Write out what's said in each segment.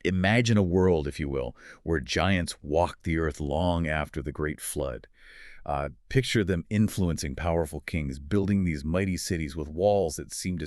Imagine a world, if you will, where giants walked the earth long after the Great Flood. Picture them influencing powerful kings, building these mighty cities with walls that seem to,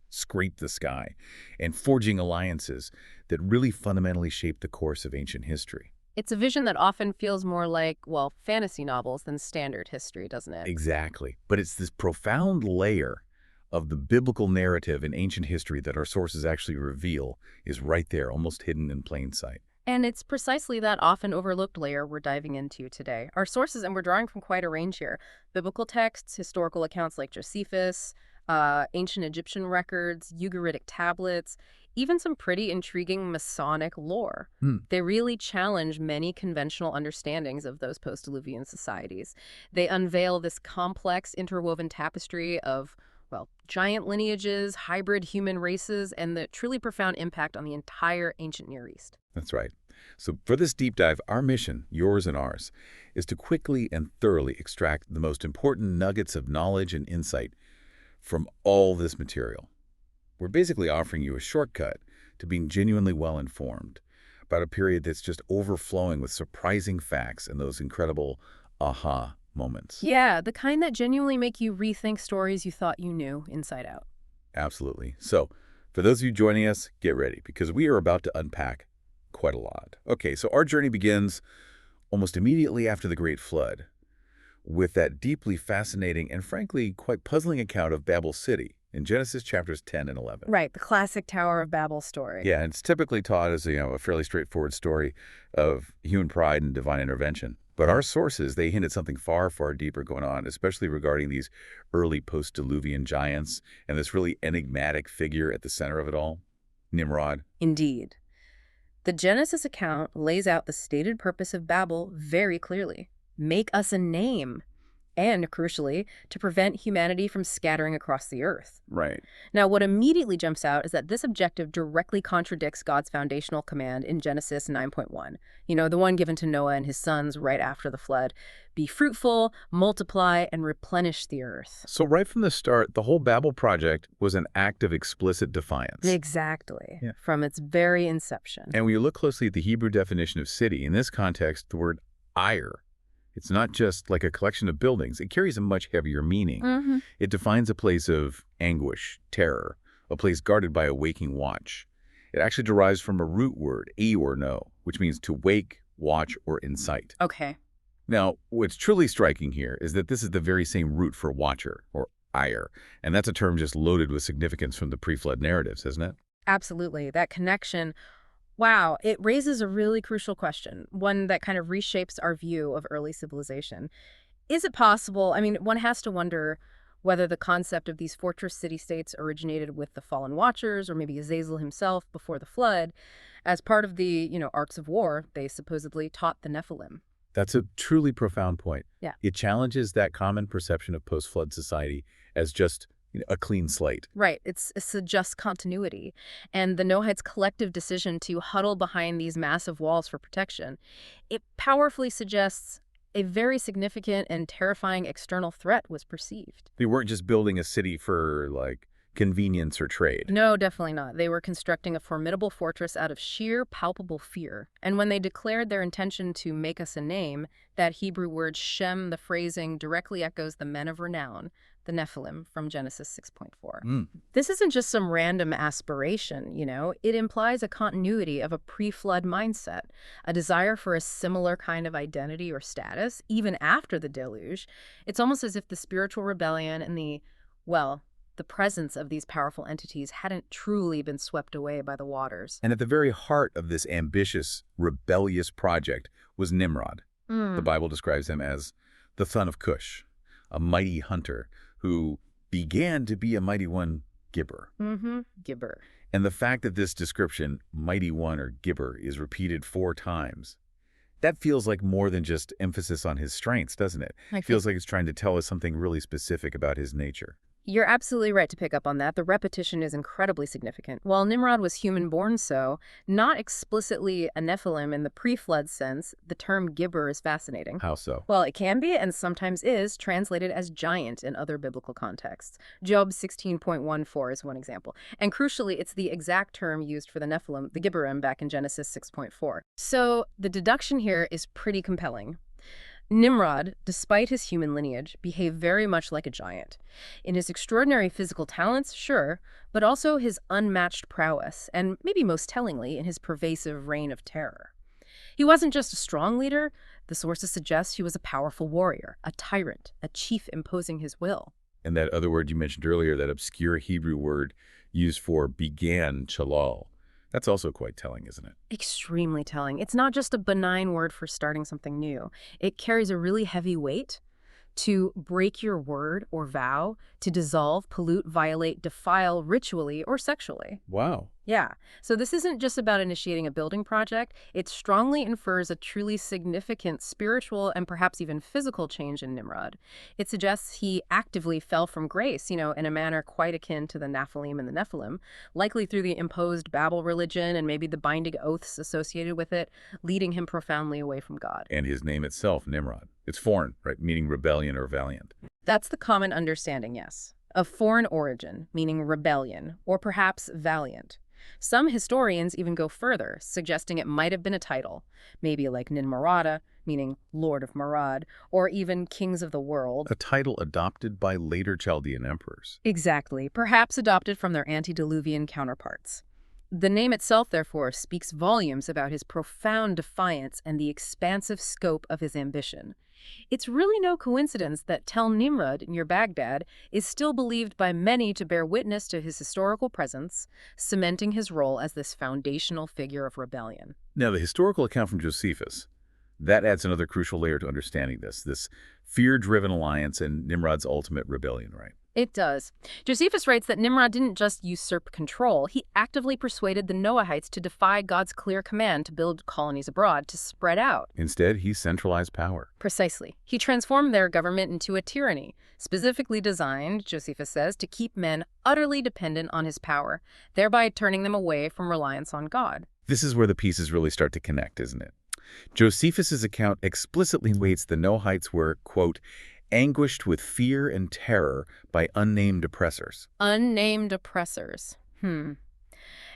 scrape the sky, and forging alliances that really fundamentally shape the course of ancient history. It's a vision that often feels more like, well, fantasy novels than standard history, doesn't it? Exactly. But it's this profound layer of the biblical narrative in ancient history that our sources actually reveal is right there, almost hidden in plain sight. And it's precisely that often overlooked layer we're diving into today. Our sources, and we're drawing from quite a range here: biblical texts, historical accounts like Josephus, ancient Egyptian records, Ugaritic tablets, even some pretty intriguing Masonic lore. They really challenge many conventional understandings of those post-diluvian societies. They unveil this complex, interwoven tapestry of, well, giant lineages, hybrid human races, and the truly profound impact on the entire ancient Near East. That's right. So for this deep dive, our mission, yours and ours, is to quickly and thoroughly extract the most important nuggets of knowledge and insight from all this material. We're basically offering you a shortcut to being genuinely well-informed about a period that's just overflowing with surprising facts and those incredible aha moments. Yeah, the kind that genuinely make you rethink stories you thought you knew inside out. Absolutely. So for those of you joining us, get ready, because we are about to unpack quite a lot. Okay, so our journey begins almost immediately after the Great Flood with that deeply fascinating and frankly quite puzzling account of Babel City in Genesis chapters 10 and 11. Right, the classic Tower of Babel story. Yeah, and it's typically taught as a fairly straightforward story of human pride and divine intervention. But our sources, they hint at something far, far deeper going on, especially regarding these early post-diluvian giants and this really enigmatic figure at the center of it all, Nimrod. Indeed. The Genesis account lays out the stated purpose of Babel very clearly: make us a name, and, crucially, to prevent humanity from scattering across the earth. Right. Now, what immediately jumps out is that this objective directly contradicts God's foundational command in Genesis 9.1. The one given to Noah and his sons right after the flood: be fruitful, multiply, and replenish the earth. So right from the start, the whole Babel project was an act of explicit defiance. Exactly. Yeah. From its very inception. And when you look closely at the Hebrew definition of city, in this context, the word "ire," it's not just like a collection of buildings. It carries a much heavier meaning. It defines a place of anguish, terror, a place guarded by a waking watch. It actually derives from a root word, or no, which means to wake, watch, or incite. Okay. Now, what's truly striking here is that this is the very same root for watcher, or ire, and that's a term just loaded with significance from the pre-flood narratives, isn't it? Absolutely. That connection, wow, it raises a really crucial question, one that kind of reshapes our view of early civilization. Is it possible? One has to wonder whether the concept of these fortress city-states originated with the fallen watchers, or maybe Azazel himself before the flood. As part of the, arts of war, they supposedly taught the Nephilim. That's a truly profound point. Yeah. It challenges that common perception of post-flood society as just a clean slate. Right. It's a just continuity. And the Noahites' collective decision to huddle behind these massive walls for protection, it powerfully suggests a very significant and terrifying external threat was perceived. They weren't just building a city for, convenience or trade. No, definitely not. They were constructing a formidable fortress out of sheer, palpable fear. And when they declared their intention to make us a name, that Hebrew word Shem, the phrasing, directly echoes the men of renown, the Nephilim, from Genesis 6.4. This isn't just some random aspiration, It implies a continuity of a pre-flood mindset, a desire for a similar kind of identity or status, even after the deluge. It's almost as if the spiritual rebellion and the presence of these powerful entities hadn't truly been swept away by the waters. And at the very heart of this ambitious, rebellious project was Nimrod. The Bible describes him as the son of Cush, a mighty hunter who began to be a mighty one, Gibber. Gibber. And the fact that this description, mighty one or Gibber, is repeated 4 times, that feels like more than just emphasis on his strengths, doesn't it? Feels like it's trying to tell us something really specific about his nature. You're absolutely right to pick up on that. The repetition is incredibly significant. While Nimrod was human-born, not explicitly a Nephilim in the pre-flood sense, the term Gibber is fascinating. How so? Well, it can be, and sometimes is, translated as giant in other biblical contexts. Job 16.14 is one example. And crucially, it's the exact term used for the Nephilim, the Gibberim, back in Genesis 6.4. So the deduction here is pretty compelling. Nimrod, despite his human lineage, behaved very much like a giant. In his extraordinary physical talents, sure, but also his unmatched prowess, and maybe most tellingly, in his pervasive reign of terror. He wasn't just a strong leader. The sources suggest he was a powerful warrior, a tyrant, a chief imposing his will. And that other word you mentioned earlier, that obscure Hebrew word used for began, chalal, that's also quite telling, isn't it? Extremely telling. It's not just a benign word for starting something new. It carries a really heavy weight. To break your word or vow, to dissolve, pollute, violate, defile ritually or sexually. Wow. Yeah. So this isn't just about initiating a building project. It strongly infers a truly significant spiritual and perhaps even physical change in Nimrod. It suggests he actively fell from grace, in a manner quite akin to the Nephilim and the Nephilim, likely through the imposed Babel religion and maybe the binding oaths associated with it, leading him profoundly away from God. And his name itself, Nimrod. It's foreign, right? Meaning rebellion or valiant. That's the common understanding, yes. Of foreign origin, meaning rebellion, or perhaps valiant. Some historians even go further, suggesting it might have been a title, maybe like Ninmarada, meaning Lord of Marad, or even Kings of the World. A title adopted by later Chaldean emperors. Exactly, perhaps adopted from their antediluvian counterparts. The name itself, therefore, speaks volumes about his profound defiance and the expansive scope of his ambition. It's really no coincidence that Tel Nimrod near Baghdad is still believed by many to bear witness to his historical presence, cementing his role as this foundational figure of rebellion. Now, the historical account from Josephus, that adds another crucial layer to understanding this fear-driven alliance and Nimrod's ultimate rebellion, right? It does. Josephus writes that Nimrod didn't just usurp control, he actively persuaded the Noahites to defy God's clear command to build colonies abroad, to spread out. Instead, he centralized power. Precisely. He transformed their government into a tyranny, specifically designed, Josephus says, to keep men utterly dependent on his power, thereby turning them away from reliance on God. This is where the pieces really start to connect, isn't it? Josephus's account explicitly states the Noahites were, quote, anguished with fear and terror by unnamed oppressors. Unnamed oppressors. And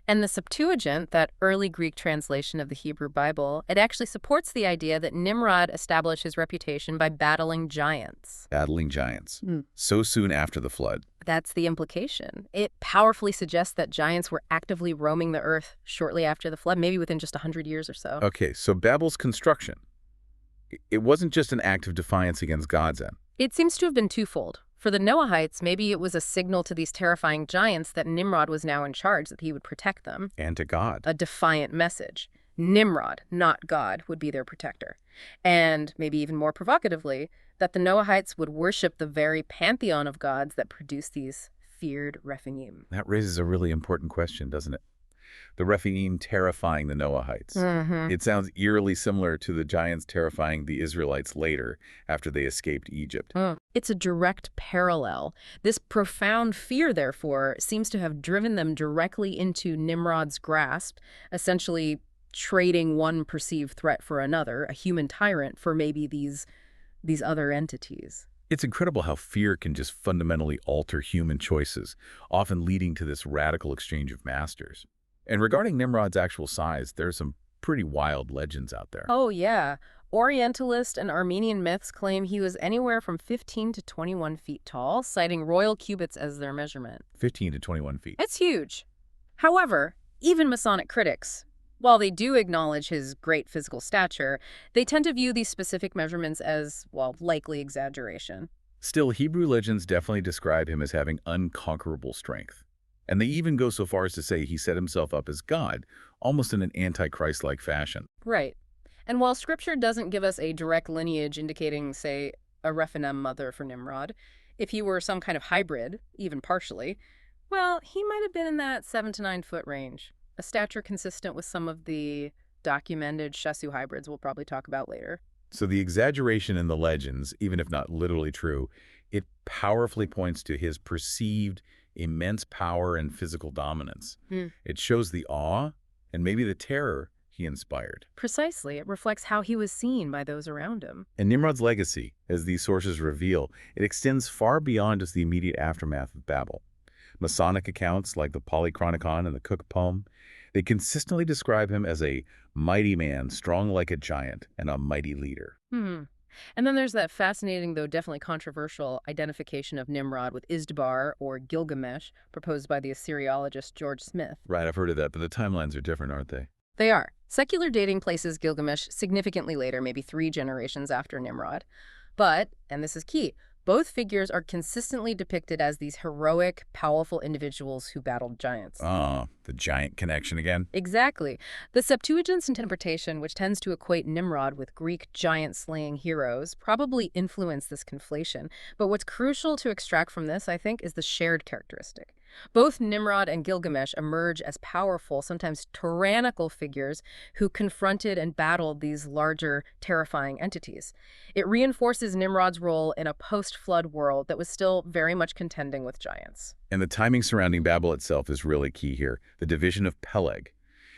the Septuagint, that early Greek translation of the Hebrew Bible, it actually supports the idea that Nimrod established his reputation by battling giants. Battling giants. So soon after the flood. That's the implication. It powerfully suggests that giants were actively roaming the earth shortly after the flood, maybe within just 100 years or so. Okay, so Babel's construction, it wasn't just an act of defiance against God's end. It seems to have been twofold. For the Noahites, maybe it was a signal to these terrifying giants that Nimrod was now in charge, that he would protect them. And to God. A defiant message. Nimrod, not God, would be their protector. And, maybe even more provocatively, that the Noahites would worship the very pantheon of gods that produced these feared Rephaim. That raises a really important question, doesn't it? The Rephaim terrifying the Noahites. It sounds eerily similar to the giants terrifying the Israelites later after they escaped Egypt. It's a direct parallel. This profound fear, therefore, seems to have driven them directly into Nimrod's grasp, essentially trading one perceived threat for another, a human tyrant, for maybe these other entities. It's incredible how fear can just fundamentally alter human choices, often leading to this radical exchange of masters. And regarding Nimrod's actual size, there's some pretty wild legends out there. Oh, yeah. Orientalist and Armenian myths claim he was anywhere from 15 to 21 feet tall, citing royal cubits as their measurement. 15 to 21 feet. It's huge. However, even Masonic critics, while they do acknowledge his great physical stature, they tend to view these specific measurements as, well, likely exaggeration. Still, Hebrew legends definitely describe him as having unconquerable strength. And they even go so far as to say he set himself up as God, almost in an anti-Christ-like fashion. Right. And while Scripture doesn't give us a direct lineage indicating, say, a Rephaim mother for Nimrod, if he were some kind of hybrid, even partially, well, he might have been in that 7 to 9 foot range, a stature consistent with some of the documented Shasu hybrids we'll probably talk about later. So the exaggeration in the legends, even if not literally true, It powerfully points to his perceived immense power and physical dominance. Hmm. It shows the awe and maybe the terror he inspired. Precisely. It reflects how he was seen by those around him. And Nimrod's legacy, as these sources reveal, it extends far beyond just the immediate aftermath of Babel. Masonic accounts like the Polychronicon and the Cook poem, they consistently describe him as a mighty man, strong like a giant, and a mighty leader. And then there's that fascinating, though definitely controversial, identification of Nimrod with Isdbar, or Gilgamesh, proposed by the Assyriologist George Smith. Right, I've heard of that, but the timelines are different, aren't they? They are. Secular dating places Gilgamesh significantly later, maybe 3 generations after Nimrod. But, and this is key, both figures are consistently depicted as these heroic, powerful individuals who battled giants. Ah, the giant connection again. Exactly. The Septuagint's interpretation, which tends to equate Nimrod with Greek giant-slaying heroes, probably influenced this conflation. But what's crucial to extract from this, I think, is the shared characteristic. Both Nimrod and Gilgamesh emerge as powerful, sometimes tyrannical figures who confronted and battled these larger, terrifying entities. It reinforces Nimrod's role in a post-flood world that was still very much contending with giants. And the timing surrounding Babel itself is really key here, the division of Peleg.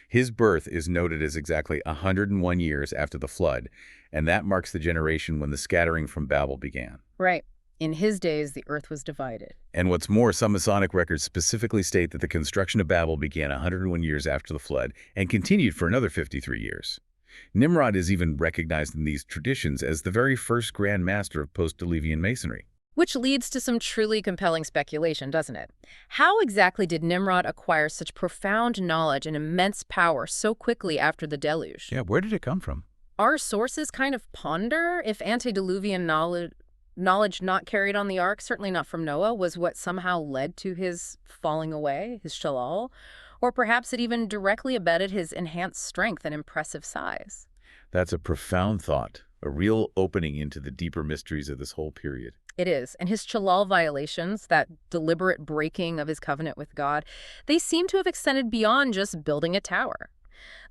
His birth is noted as exactly 101 years after the flood, and that marks the generation when the scattering from Babel began. Right. In his days, the earth was divided. And what's more, some Masonic records specifically state that the construction of Babel began 101 years after the flood and continued for another 53 years. Nimrod is even recognized in these traditions as the very first Grandmaster of postdiluvian masonry. Which leads to some truly compelling speculation, doesn't it? How exactly did Nimrod acquire such profound knowledge and immense power so quickly after the deluge? Yeah, where did it come from? Our sources kind of ponder if antediluvian knowledge not carried on the ark, certainly not from Noah, was what somehow led to his falling away, his shalal, or perhaps it even directly abetted his enhanced strength and impressive size. That's a profound thought, a real opening into the deeper mysteries of this whole period. It is. And his shalal violations, that deliberate breaking of his covenant with God, they seem to have extended beyond just building a tower.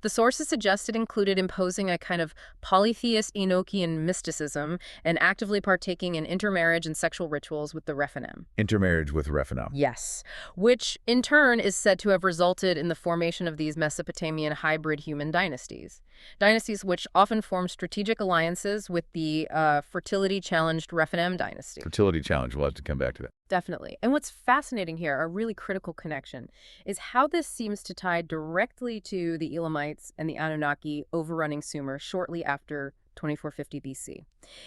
The sources suggest it included imposing a kind of polytheist Enochian mysticism and actively partaking in intermarriage and sexual rituals with the Rephaim. Intermarriage with Rephaim. Yes, which in turn is said to have resulted in the formation of these Mesopotamian hybrid human dynasties. Dynasties which often form strategic alliances with the fertility-challenged Rephaim dynasty. Fertility challenge, we'll have to come back to that. Definitely. And what's fascinating here, a really critical connection, is how this seems to tie directly to the Elamites and the Anunnaki overrunning Sumer shortly after 2450 BC.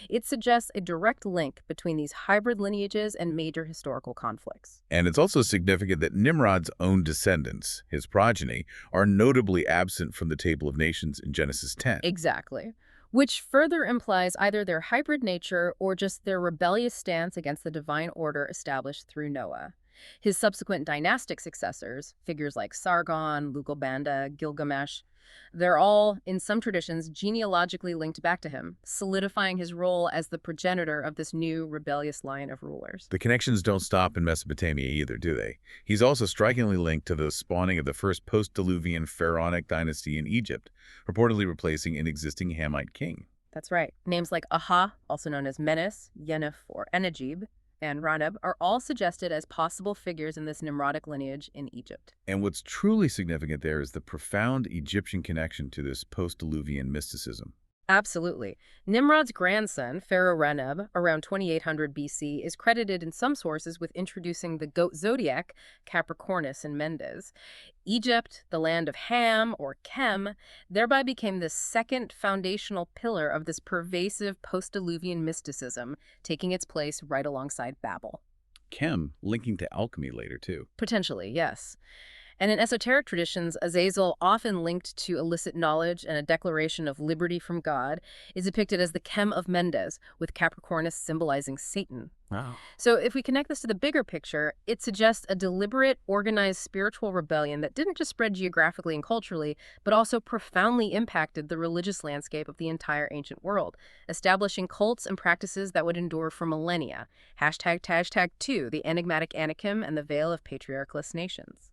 It suggests a direct link between these hybrid lineages and major historical conflicts. And it's also significant that Nimrod's own descendants, his progeny, are notably absent from the Table of Nations in Genesis 10. Exactly. Which further implies either their hybrid nature or just their rebellious stance against the divine order established through Noah. His subsequent dynastic successors, figures like Sargon, Lugalbanda, Gilgamesh, they're all, in some traditions, genealogically linked back to him, solidifying his role as the progenitor of this new rebellious line of rulers. The connections don't stop in Mesopotamia either, do they? He's also strikingly linked to the spawning of the first post-diluvian pharaonic dynasty in Egypt, reportedly replacing an existing Hamite king. That's right. Names like Aha, also known as Menes, Yenef, or Enegib, and Raneb are all suggested as possible figures in this Nimrodic lineage in Egypt. And what's truly significant there is the profound Egyptian connection to this post-diluvian mysticism. Absolutely. Nimrod's grandson, Pharaoh Raneb, around 2800 BC, is credited in some sources with introducing the goat zodiac, Capricornus and Mendes. Egypt, the land of Ham, or Kem, thereby became the second foundational pillar of this pervasive post-diluvian mysticism, taking its place right alongside Babel. Kem linking to alchemy later, too. Potentially, yes. And in esoteric traditions, Azazel, often linked to illicit knowledge and a declaration of liberty from God, is depicted as the Kem of Mendes, with Capricornus symbolizing Satan. Wow. So if we connect this to the bigger picture, it suggests a deliberate, organized spiritual rebellion that didn't just spread geographically and culturally, but also profoundly impacted the religious landscape of the entire ancient world, establishing cults and practices that would endure for millennia. #2, the enigmatic Anakim and the veil of patriarchless nations.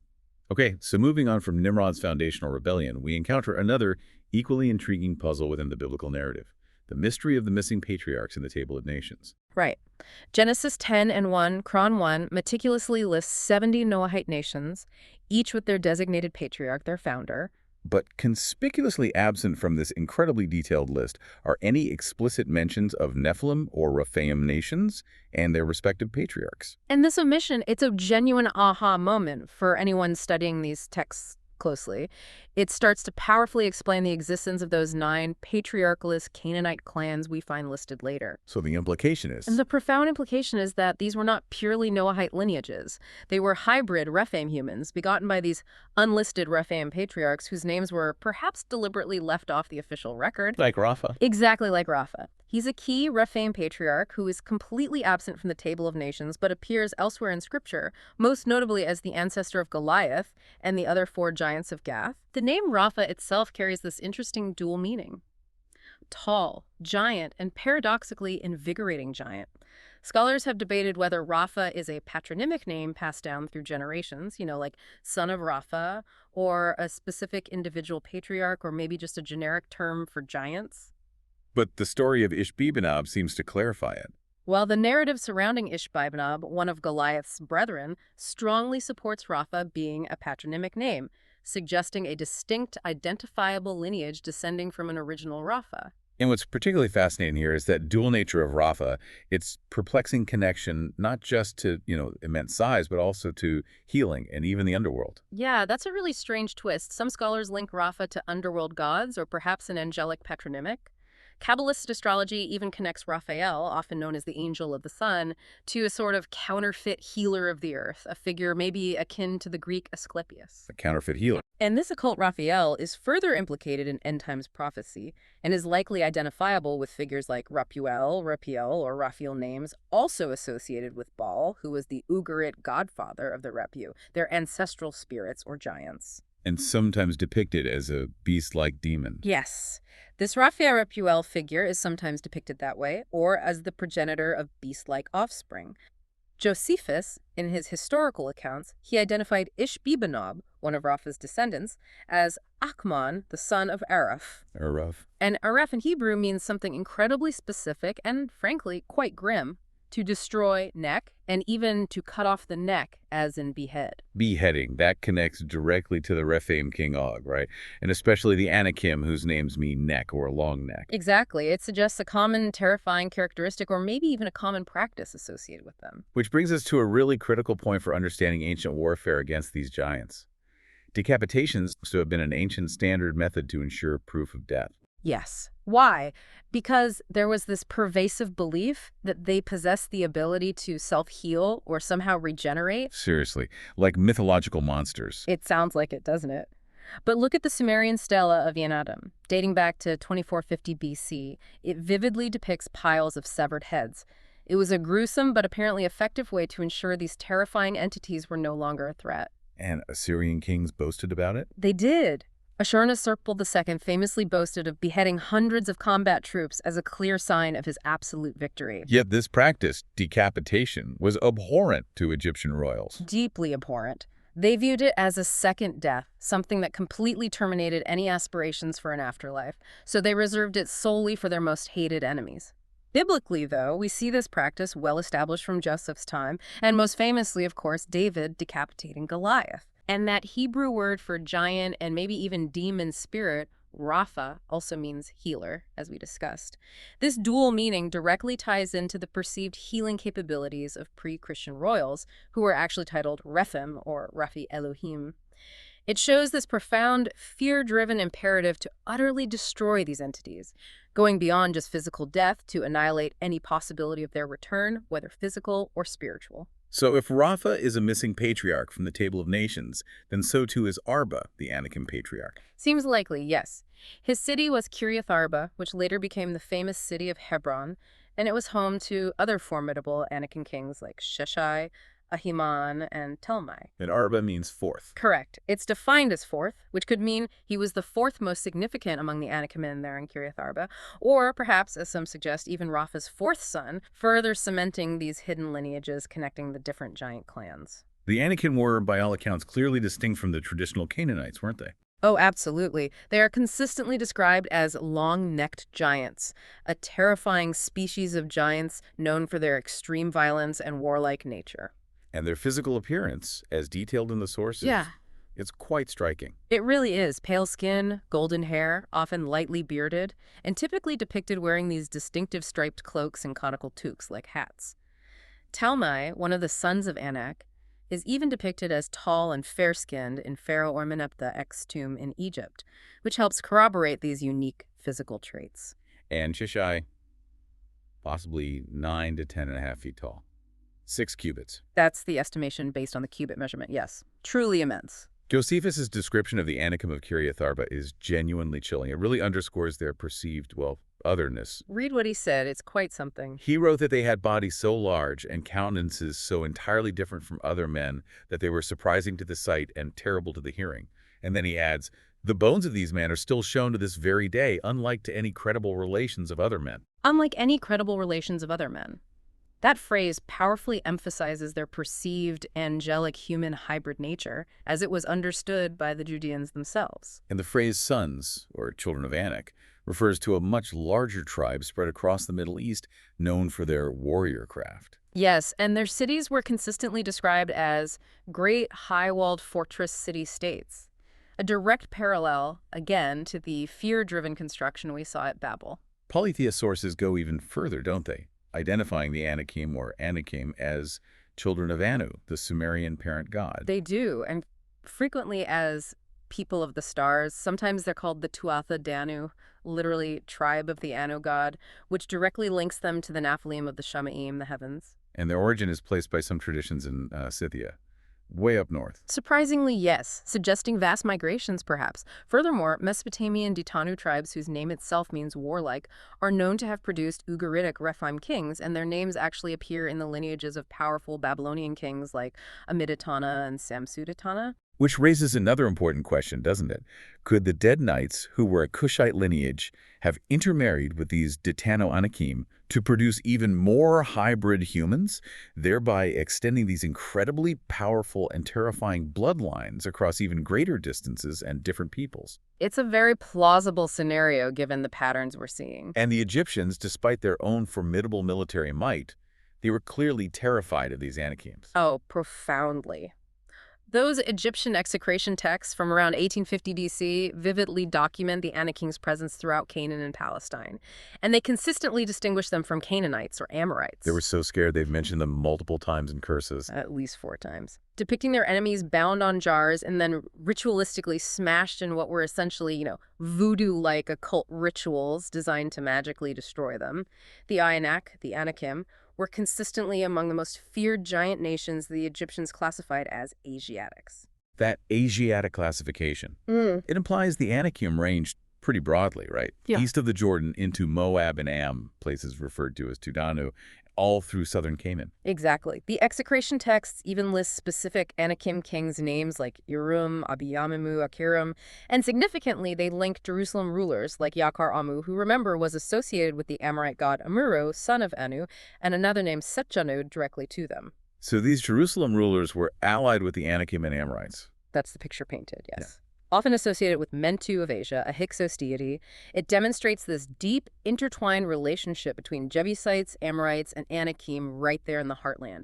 Okay, so moving on from Nimrod's foundational rebellion, we encounter another equally intriguing puzzle within the biblical narrative, the mystery of the missing patriarchs in the Table of Nations. Right. Genesis 10 and 1, Chron 1, meticulously lists 70 Noahite nations, each with their designated patriarch, their founder. But conspicuously absent from this incredibly detailed list are any explicit mentions of Nephilim or Rephaim nations and their respective patriarchs. And this omission, it's a genuine aha moment for anyone studying these texts closely. It starts to powerfully explain the existence of those 9 patriarchalist Canaanite clans we find listed later. So the implication is... And the profound implication is that these were not purely Noahite lineages. They were hybrid Rephaim humans, begotten by these unlisted Rephaim patriarchs whose names were perhaps deliberately left off the official record. Like Rapha. Exactly like Rapha. He's a key Rephaim patriarch who is completely absent from the Table of Nations but appears elsewhere in Scripture, most notably as the ancestor of Goliath and the other 4 giants of Gath. The name Rapha itself carries this interesting dual meaning. Tall, giant, and paradoxically invigorating giant. Scholars have debated whether Rapha is a patronymic name passed down through generations, like son of Rapha, or a specific individual patriarch, or maybe just a generic term for giants. But the story of Ishbi-benob seems to clarify it. Well, the narrative surrounding Ishbi-benob, one of Goliath's brethren, strongly supports Rapha being a patronymic name, suggesting a distinct, identifiable lineage descending from an original Rapha. And what's particularly fascinating here is that dual nature of Rapha, its perplexing connection not just to, immense size, but also to healing and even the underworld. Yeah, that's a really strange twist. Some scholars link Rapha to underworld gods or perhaps an angelic patronymic. Kabbalistic astrology even connects Raphael, often known as the angel of the sun, to a sort of counterfeit healer of the earth, a figure maybe akin to the Greek Asclepius. A counterfeit healer. And this occult Raphael is further implicated in end times prophecy and is likely identifiable with figures like Rapuel, Rapiel, or Raphael names also associated with Baal, who was the Ugarit godfather of the Rapu, their ancestral spirits or giants. And sometimes depicted as a beast-like demon. Yes. This Raphael Rapuel figure is sometimes depicted that way, or as the progenitor of beast-like offspring. Josephus, in his historical accounts, he identified Ishbi-benob, one of Rapha's descendants, as Achman, the son of Araph. Araph. And Araph in Hebrew means something incredibly specific and, frankly, quite grim. To destroy, neck, and even to cut off the neck, as in behead. Beheading, that connects directly to the Rephaim king Og, right? And especially the Anakim, whose names mean neck or long neck. Exactly. It suggests a common, terrifying characteristic or maybe even a common practice associated with them. Which brings us to a really critical point for understanding ancient warfare against these giants. Decapitations seems to have been an ancient standard method to ensure proof of death. Yes. Why? Because there was this pervasive belief that they possessed the ability to self-heal or somehow regenerate. Seriously, like mythological monsters. It sounds like it, doesn't it? But look at the Sumerian stela of Yanadam, dating back to 2450 BC. It vividly depicts piles of severed heads. It was a gruesome but apparently effective way to ensure these terrifying entities were no longer a threat. And Assyrian kings boasted about it? They did. Ashurnasirpal II famously boasted of beheading hundreds of combat troops as a clear sign of his absolute victory. Yet this practice, decapitation, was abhorrent to Egyptian royals. Deeply abhorrent. They viewed it as a second death, something that completely terminated any aspirations for an afterlife, so they reserved it solely for their most hated enemies. Biblically, though, we see this practice well established from Joseph's time, and most famously, of course, David decapitating Goliath. And that Hebrew word for giant and maybe even demon spirit, Rapha, also means healer, as we discussed. This dual meaning directly ties into the perceived healing capabilities of pre-Christian royals, who were actually titled Rephaim, or Raphi Elohim. It shows this profound, fear-driven imperative to utterly destroy these entities, going beyond just physical death to annihilate any possibility of their return, whether physical or spiritual. So if Rapha is a missing patriarch from the Table of Nations, then so too is Arba, the Anakim patriarch. Seems likely, yes. His city was Kiriath Arba, which later became the famous city of Hebron, and it was home to other formidable Anakim kings like Sheshai, Ahiman, and Telmai. And Arba means fourth. Correct. It's defined as fourth, which could mean he was the 4th most significant among the Anakim men there in Kiriath Arba, or perhaps, as some suggest, even Rapha's 4th son, further cementing these hidden lineages connecting the different giant clans. The Anakim were, by all accounts, clearly distinct from the traditional Canaanites, weren't they? Oh, absolutely. They are consistently described as long-necked giants, a terrifying species of giants known for their extreme violence and warlike nature. And their physical appearance, as detailed in the Yeah, sources, it's quite striking. it really is. Pale skin, golden hair, often lightly bearded, and typically depicted wearing these distinctive striped cloaks and conical toques like hats. Talmai, one of the sons of Anak, is even depicted as tall and fair-skinned in Pharaoh Ormeneptah X's tomb in Egypt, which helps corroborate these unique physical traits. And Shishai, possibly 9 to 10.5 feet tall. 6 cubits. That's the estimation based on the cubit measurement, yes. Truly immense. Josephus's description of the Anakim of Kiriath Arba is genuinely chilling. It really underscores their perceived, well, otherness. Read what he said. It's quite something. He wrote that they had bodies so large and countenances so entirely different from other men that they were surprising to the sight and terrible to the hearing. And then he adds, the bones of these men are still shown to this very day, unlike to any credible relations of other men. Unlike any credible relations of other men. That phrase powerfully emphasizes their perceived angelic human hybrid nature as it was understood by the Judeans themselves. And the phrase sons, or children of Anak, refers to a much larger tribe spread across the Middle East known for their warrior craft. Yes, and their cities were consistently described as great high-walled fortress city-states, a direct parallel, again, to the fear-driven construction we saw at Babel. Polytheist sources go even further, don't they? Identifying the Anakim or Anakim as children of Anu, the Sumerian parent god. They do, and frequently as people of the stars. Sometimes they're called the Tuatha Danu, literally tribe of the Anu god, which directly links them to the Nephilim of the Shamaim, the heavens. And their origin is placed by some traditions in Scythia, way up north. Surprisingly, yes, suggesting vast migrations, perhaps. Furthermore, Mesopotamian Ditanu tribes, whose name itself means warlike, are known to have produced Ugaritic Rephaim kings, and their names actually appear in the lineages of powerful Babylonian kings like Amidatana and Samsudatana. Which raises another important question, doesn't it? Could the dead knights, who were a Cushite lineage, have intermarried with these Ditano Anakim to produce even more hybrid humans, thereby extending these incredibly powerful and terrifying bloodlines across even greater distances and different peoples? It's a very plausible scenario given the patterns we're seeing. And the Egyptians, despite their own formidable military might, they were clearly terrified of these Anakims. Oh, profoundly. Those Egyptian execration texts from around 1850 DC vividly document the Anakim's presence throughout Canaan and Palestine, and they consistently distinguish them from Canaanites or Amorites. They were so scared they've mentioned them multiple times in curses. At least 4 times. Depicting their enemies bound on jars and then ritualistically smashed in what were essentially, voodoo-like occult rituals designed to magically destroy them. The Anak, the Anakim, were consistently among the most feared giant nations the Egyptians classified as Asiatics. That Asiatic classification, it implies the Anakim ranged pretty broadly, right? Yeah. East of the Jordan into Moab and Am, places referred to as Tudanu, all through southern Canaan. Exactly. The execration texts even list specific Anakim kings' names like Urim, Abiyamimu, Akiram, and significantly they link Jerusalem rulers like Yakar Amu, who remember was associated with the Amorite god Amuro, son of Anu, and another named Setjanud directly to them. So these Jerusalem rulers were allied with the Anakim and Amorites. That's the picture painted, yes. Often associated with Mentu of Asia, a Hyksos deity, it demonstrates this deep, intertwined relationship between Jebusites, Amorites, and Anakim right there in the heartland.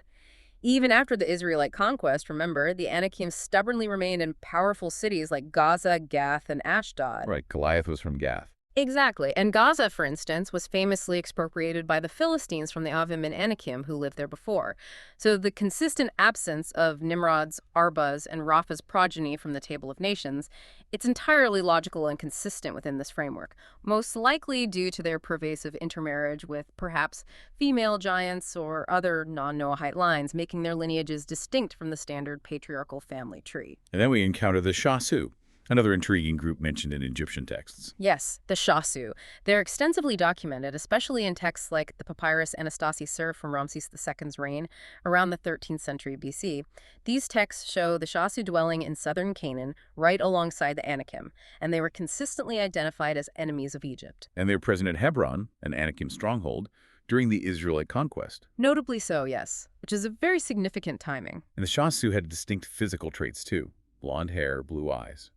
Even after the Israelite conquest, remember, the Anakim stubbornly remained in powerful cities like Gaza, Gath, and Ashdod. Right, Goliath was from Gath. Exactly. And Gaza, for instance, was famously expropriated by the Philistines from the Avim and Anakim who lived there before. So the consistent absence of Nimrod's, Arba's, and Rapha's progeny from the Table of Nations, it's entirely logical and consistent within this framework, most likely due to their pervasive intermarriage with perhaps female giants or other non-Noahite lines, making their lineages distinct from the standard patriarchal family tree. And then we encounter the Shasu, another intriguing group mentioned in Egyptian texts. Yes, the Shasu. They're extensively documented, especially in texts like the papyrus Anastasi Sur from Ramses II's reign around the 13th century BC. These texts show the Shasu dwelling in southern Canaan right alongside the Anakim, and they were consistently identified as enemies of Egypt. And they were present at Hebron, an Anakim stronghold, during the Israelite conquest. Notably so, yes, which is a very significant timing. And the Shasu had distinct physical traits too: blonde hair, blue eyes.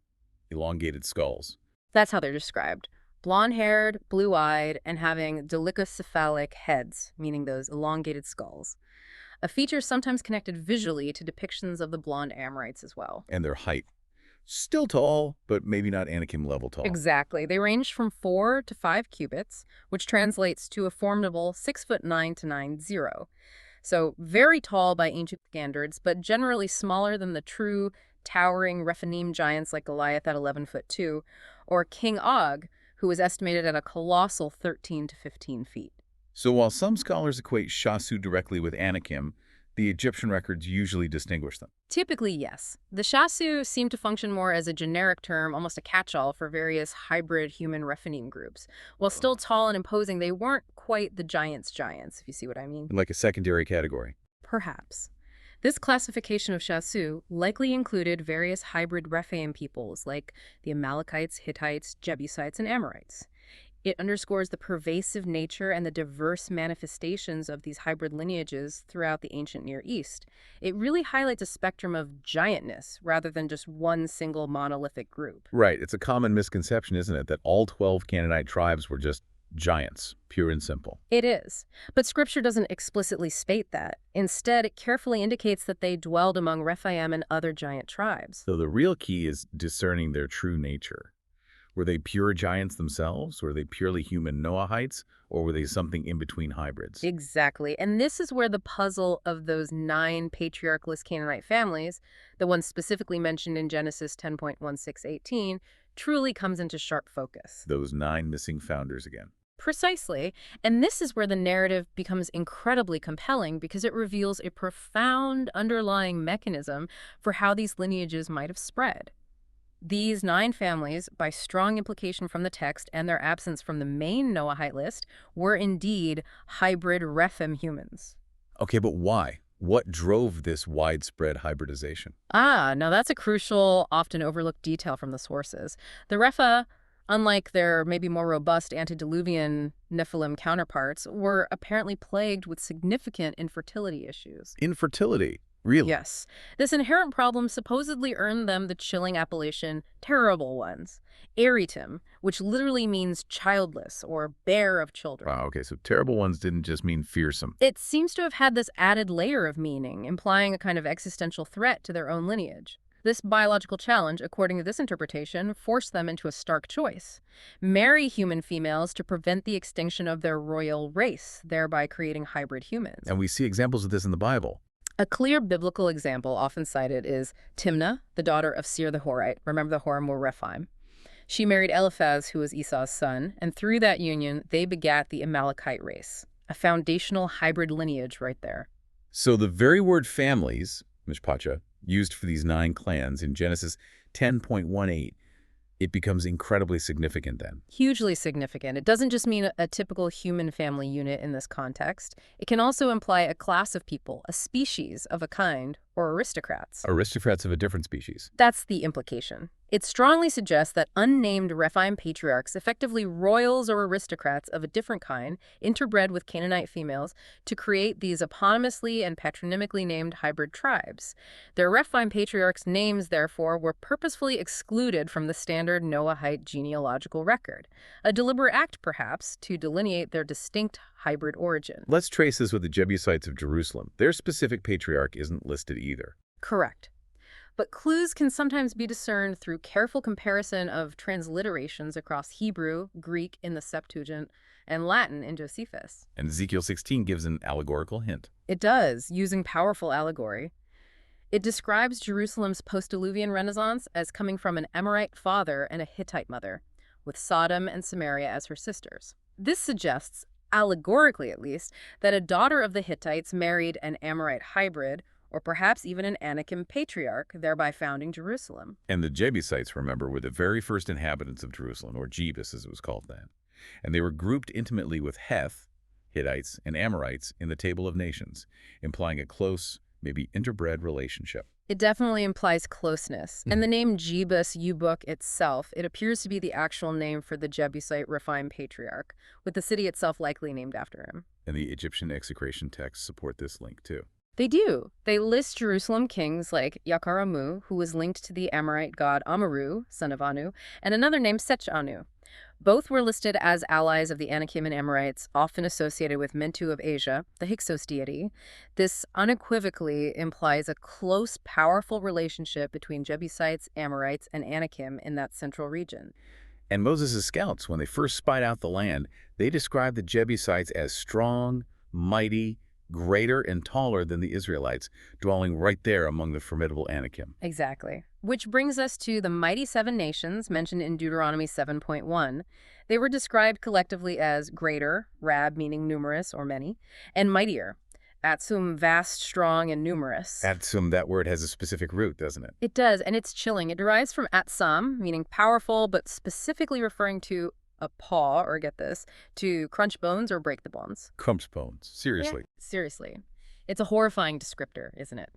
elongated skulls. That's how they're described. Blonde-haired, blue-eyed, and having dolichocephalic heads, meaning those elongated skulls. A feature sometimes connected visually to depictions of the blonde Amorites as well. And their height. Still tall, but maybe not Anakim level tall. Exactly. They ranged from 4 to 5 cubits, which translates to a formidable 6'9" to 9'0". So very tall by ancient standards, but generally smaller than the true towering Rephaim giants like Goliath at 11'2", or King Og, who was estimated at a colossal 13 to 15 feet. So while some scholars equate Shasu directly with Anakim, the Egyptian records usually distinguish them. Typically, yes. The Shasu seem to function more as a generic term, almost a catch-all for various hybrid human Rephaim groups. While still tall and imposing, they weren't quite the giants, if you see what I mean. Like a secondary category. Perhaps. This classification of Shasu likely included various hybrid Rephaim peoples like the Amalekites, Hittites, Jebusites, and Amorites. It underscores the pervasive nature and the diverse manifestations of these hybrid lineages throughout the ancient Near East. It really highlights a spectrum of giantness rather than just one single monolithic group. Right. It's a common misconception, isn't it, that all 12 Canaanite tribes were just giants, pure and simple. It is. But Scripture doesn't explicitly state that. Instead, it carefully indicates that they dwelled among Rephaim and other giant tribes. So the real key is discerning their true nature. Were they pure giants themselves? Were they purely human Noahites? Or were they something in between hybrids? Exactly. And this is where the puzzle of those 9 patriarchless Canaanite families, the ones specifically mentioned in Genesis 10.1618, truly comes into sharp focus. Those 9 missing founders again. Precisely. And this is where the narrative becomes incredibly compelling because it reveals a profound underlying mechanism for how these lineages might have spread. These 9 families, by strong implication from the text and their absence from the main Noahite list, were indeed hybrid Rephaim humans. Okay, but why? What drove this widespread hybridization? Now that's a crucial, often overlooked detail from the sources. The Repha, unlike their maybe more robust antediluvian Nephilim counterparts, were apparently plagued with significant infertility issues. Infertility? Really? Yes. This inherent problem supposedly earned them the chilling appellation terrible ones, Eritim, which literally means childless or bare of children. Wow, okay, so terrible ones didn't just mean fearsome. It seems to have had this added layer of meaning, implying a kind of existential threat to their own lineage. This biological challenge, according to this interpretation, forced them into a stark choice. Marry human females to prevent the extinction of their royal race, thereby creating hybrid humans. And we see examples of this in the Bible. A clear biblical example often cited is Timnah, the daughter of Seir the Horite. Remember, the Horim were Rephaim. She married Eliphaz, who was Esau's son, and through that union, they begat the Amalekite race, a foundational hybrid lineage right there. So the very word families, mishpacha, used for these 9 clans in Genesis 10.18, it becomes incredibly significant then. Hugely significant. It doesn't just mean a typical human family unit in this context. It can also imply a class of people, a species of a kind, or aristocrats. Aristocrats of a different species. That's the implication. It strongly suggests that unnamed Rephaim patriarchs, effectively royals or aristocrats of a different kind, interbred with Canaanite females to create these eponymously and patronymically named hybrid tribes. Their Rephaim patriarchs' names, therefore, were purposefully excluded from the standard Noahite genealogical record, a deliberate act, perhaps, to delineate their distinct hybrid origin. Let's trace this with the Jebusites of Jerusalem. Their specific patriarch isn't listed either. Correct. But clues can sometimes be discerned through careful comparison of transliterations across Hebrew, Greek in the Septuagint, and Latin in Josephus. And Ezekiel 16 gives an allegorical hint. It does, using powerful allegory. It describes Jerusalem's postdiluvian renaissance as coming from an Amorite father and a Hittite mother, with Sodom and Samaria as her sisters. This suggests, allegorically at least, that a daughter of the Hittites married an Amorite hybrid, or perhaps even an Anakim patriarch, thereby founding Jerusalem. And the Jebusites, remember, were the very first inhabitants of Jerusalem, or Jebus as it was called then. And they were grouped intimately with Heth, Hittites, and Amorites in the Table of Nations, implying a close, maybe interbred relationship. It definitely implies closeness. And the name Jebus U-Book itself, it appears to be the actual name for the Jebusite Rephaim patriarch, with the city itself likely named after him. And the Egyptian execration texts support this link, too. They do. They list Jerusalem kings like Yakaramu, who was linked to the Amorite god Amaru, son of Anu, and another named Sech-Anu. Both were listed as allies of the Anakim and Amorites, often associated with Mentu of Asia, the Hyksos deity. This unequivocally implies a close, powerful relationship between Jebusites, Amorites, and Anakim in that central region. And Moses' scouts, when they first spied out the land, they described the Jebusites as strong, mighty, greater and taller than the Israelites, dwelling right there among the formidable Anakim. Exactly. Which brings us to the mighty seven nations mentioned in Deuteronomy 7.1. They were described collectively as greater, rab meaning numerous or many, and mightier, atsum vast, strong, and numerous. Atsum, that word has a specific root, doesn't it? It does, and it's chilling. It derives from atsam, meaning powerful, but specifically referring to a paw, or get this, to crunch bones or break the bones. Crunch bones. Seriously. Yeah, seriously. It's a horrifying descriptor, isn't it?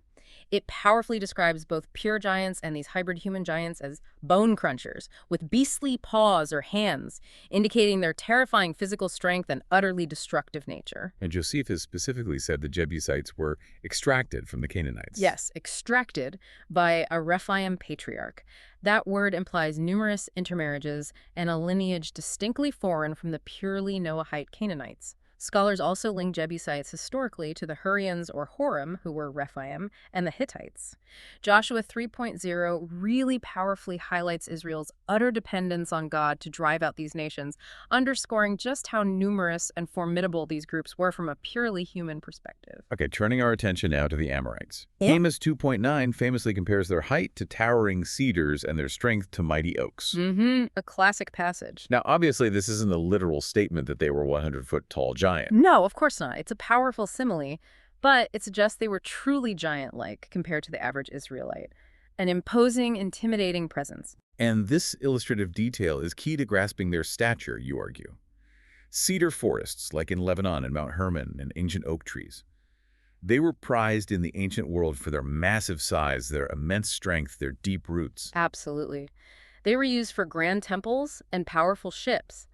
It powerfully describes both pure giants and these hybrid human giants as bone crunchers, with beastly paws or hands, indicating their terrifying physical strength and utterly destructive nature. And Josephus specifically said the Jebusites were extracted from the Canaanites. Yes, extracted by a Rephaim patriarch. That word implies numerous intermarriages and a lineage distinctly foreign from the purely Noahite Canaanites. Scholars also link Jebusites historically to the Hurrians or Horim, who were Rephaim, and the Hittites. Joshua 3.0 really powerfully highlights Israel's utter dependence on God to drive out these nations, underscoring just how numerous and formidable these groups were from a purely human perspective. Okay, turning our attention now to the Amorites. Yeah. Amos 2.9 famously compares their height to towering cedars and their strength to mighty oaks. A classic passage. Now, obviously, this isn't a literal statement that they were 100-foot tall giants. No, of course not. It's a powerful simile, but it suggests they were truly giant-like compared to the average Israelite. An imposing, intimidating presence. And this illustrative detail is key to grasping their stature, you argue. Cedar forests, like in Lebanon and Mount Hermon, and ancient oak trees. They were prized in the ancient world for their massive size, their immense strength, their deep roots. Absolutely. They were used for grand temples and powerful ships.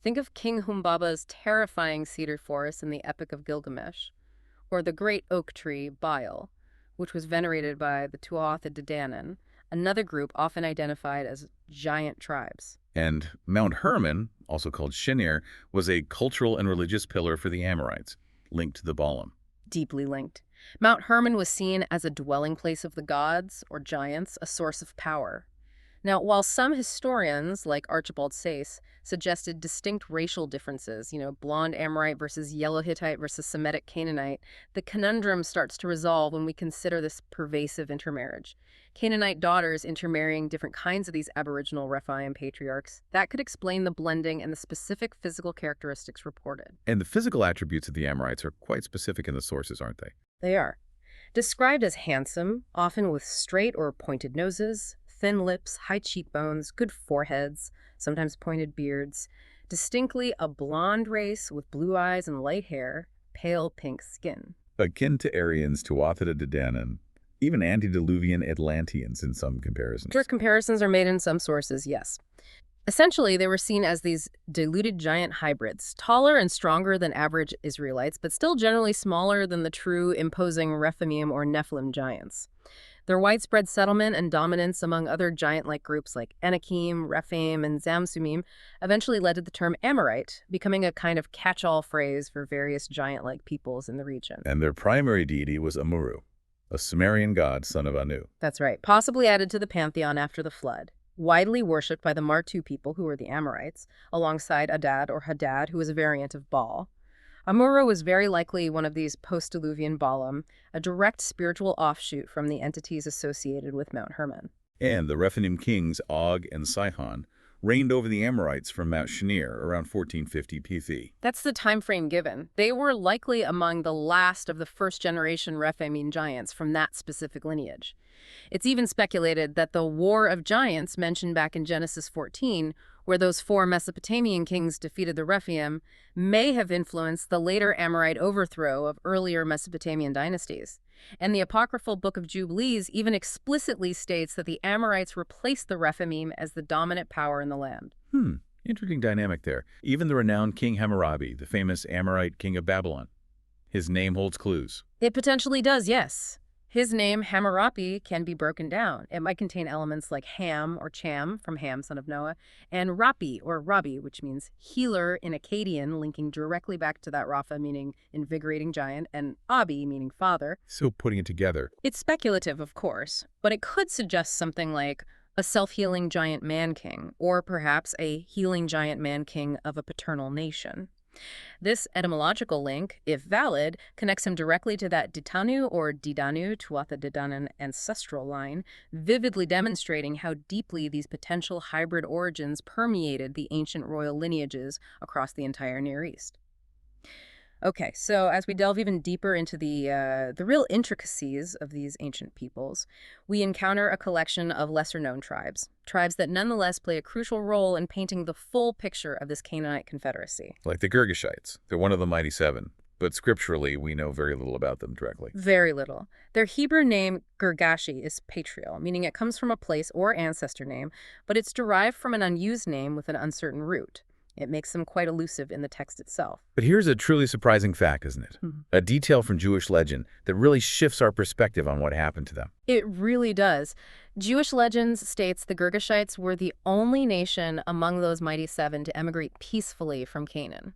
Think of King Humbaba's terrifying cedar forest in the Epic of Gilgamesh, or the great oak tree, Baal, which was venerated by the Tuatha De Danann, another group often identified as giant tribes. And Mount Hermon, also called Shinir, was a cultural and religious pillar for the Amorites, linked to the Baalim. Deeply linked. Mount Hermon was seen as a dwelling place of the gods, or giants, a source of power. Now, while some historians, like Archibald Sayce, suggested distinct racial differences, blonde Amorite versus yellow Hittite versus Semitic Canaanite, the conundrum starts to resolve when we consider this pervasive intermarriage. Canaanite daughters intermarrying different kinds of these aboriginal Rephaim patriarchs. That could explain the blending and the specific physical characteristics reported. And the physical attributes of the Amorites are quite specific in the sources, aren't they? They are. Described as handsome, often with straight or pointed noses, thin lips, high cheekbones, good foreheads, sometimes pointed beards, distinctly a blonde race with blue eyes and light hair, pale pink skin. Akin to Aryans, Tuatha De Danann, even antediluvian Atlanteans in some comparisons. Direct comparisons are made in some sources, yes. Essentially, they were seen as these diluted giant hybrids, taller and stronger than average Israelites, but still generally smaller than the true imposing Rephaim or Nephilim giants. Their widespread settlement and dominance among other giant-like groups like Anakim, Rephaim, and Zamzumim eventually led to the term Amorite, becoming a kind of catch-all phrase for various giant-like peoples in the region. And their primary deity was Amuru, a Sumerian god, son of Anu. That's right, possibly added to the pantheon after the flood. Widely worshipped by the Martu people, who were the Amorites, alongside Adad or Hadad, who was a variant of Baal. Amuru was very likely one of these postdiluvian Baalim, a direct spiritual offshoot from the entities associated with Mount Hermon. And the Rephaim kings Og and Sihon reigned over the Amorites from Mount Shinir around 1450 PC. That's the time frame given. They were likely among the last of the first-generation Rephaim giants from that specific lineage. It's even speculated that the War of Giants mentioned back in Genesis 14, where those 4 Mesopotamian kings defeated the Rephaim, may have influenced the later Amorite overthrow of earlier Mesopotamian dynasties. And the apocryphal Book of Jubilees even explicitly states that the Amorites replaced the Rephaim as the dominant power in the land. Interesting dynamic there. Even the renowned King Hammurabi, the famous Amorite king of Babylon, His name holds clues. It potentially does, yes. His name, Hammurabi, can be broken down. It might contain elements like Ham or Cham, from Ham, son of Noah, and Rapi or Rabi, which means healer in Akkadian, linking directly back to that Rapha, meaning invigorating giant, and Abi, meaning father. So putting it together. It's speculative, of course, but it could suggest something like a self-healing giant man-king, or perhaps a healing giant man-king of a paternal nation. This etymological link, if valid, connects him directly to that Ditanu or Didanu, Tuatha De Danann ancestral line, vividly demonstrating how deeply these potential hybrid origins permeated the ancient royal lineages across the entire Near East. Okay, so as we delve even deeper into the real intricacies of these ancient peoples, we encounter a collection of lesser-known tribes that nonetheless play a crucial role in painting the full picture of this Canaanite Confederacy. Like the Girgashites. They're one of the mighty seven, but scripturally we know very little about them directly. Very little. Their Hebrew name, Girgashi, is patrial, meaning it comes from a place or ancestor name, but it's derived from an unused name with an uncertain root. It makes them quite elusive in the text itself. But here's a truly surprising fact, isn't it? A detail from Jewish legend that really shifts our perspective on what happened to them. It really does. Jewish legends states the Girgashites were the only nation among those mighty seven to emigrate peacefully from Canaan.